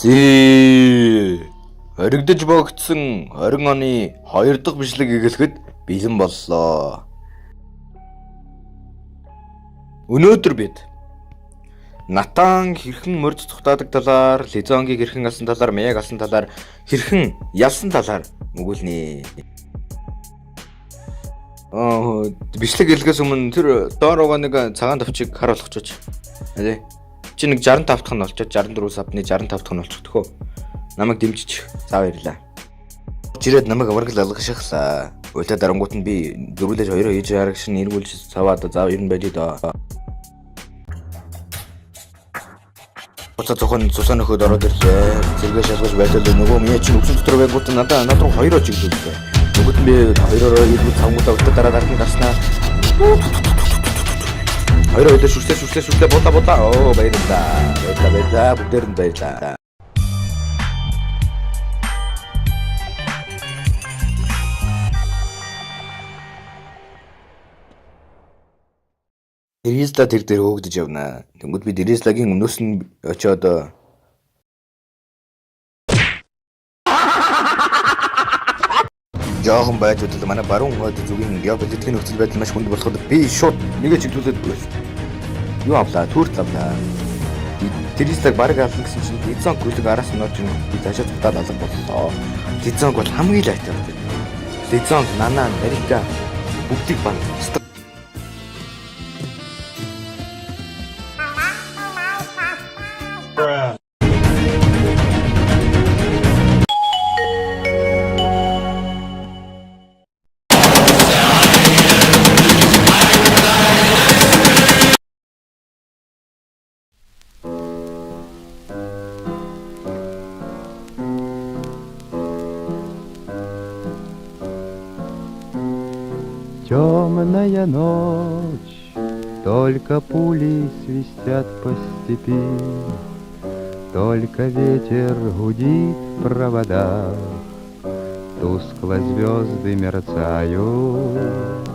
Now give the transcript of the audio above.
Зээ оригдож богдсон 20 оны 2 дахь бичлэг эхлэхэд бэлэн боллоо. Өнөөдөр бид Натан хэрхэн морж цухтаадаг талаар, Лизонгийг хэрхэн алсан талаар, Мэяг алсан талаар, хэрхэн ялсан талаар өгүүлнэ. Бичлэг хэлгээс өмнө тэр доорогоо нэг цагаан товчийг харуулах ч. Тэ. Чи нэг 65 дахь нь олчоод 64 савны 65 дахь нь олчихдгоо. Намайг дэмжиж заа баярлаа. Жирээд намайг аврагл алгашихлаа. Өөлөө дарангуут нь би дөрүүлж хоёроо хийж харагш нь эргүүлж цаваад заа ер нь байд доо. Уцаа зөвхөн цусан нөхөд ороод ирлээ. Зэрэг шалгаж байлаа нөгөө миний чинь өксөн дотор байгуут надад руу хоёроо чиглүүллээ. Нөгөөд нь би хоёроо иргүүл цавгуудаа өгдөө дараа нь гарснаа. Хоёроо өдөр шүрслээ будаа. Оо баярлаа. Бүгдээр нь баярлаа. Дэризла тэр дээр хөөгдөж явна. Тэнгүүд би Дэризлагийн өмнөөс нь очиод жоохон байж удаа манай баруун хойд зүгийн геополитикийн нөхцөл байдал маш хүнд болоход би шууд нэгэ чиглүүлээд юу авлаа, төрт авлаа. Дэризлаг бараг ална гэсэн чинь Лизон гүлэг араас нь орж би цаашаа цутаад алга боллоо. Лизонг бол хамгийн лайтай байна. Лизон, Нана, Марика бүгдийг бан. Темная ночь, только пули свистят по степи, только ветер гудит в проводах, тускло звезды мерцают.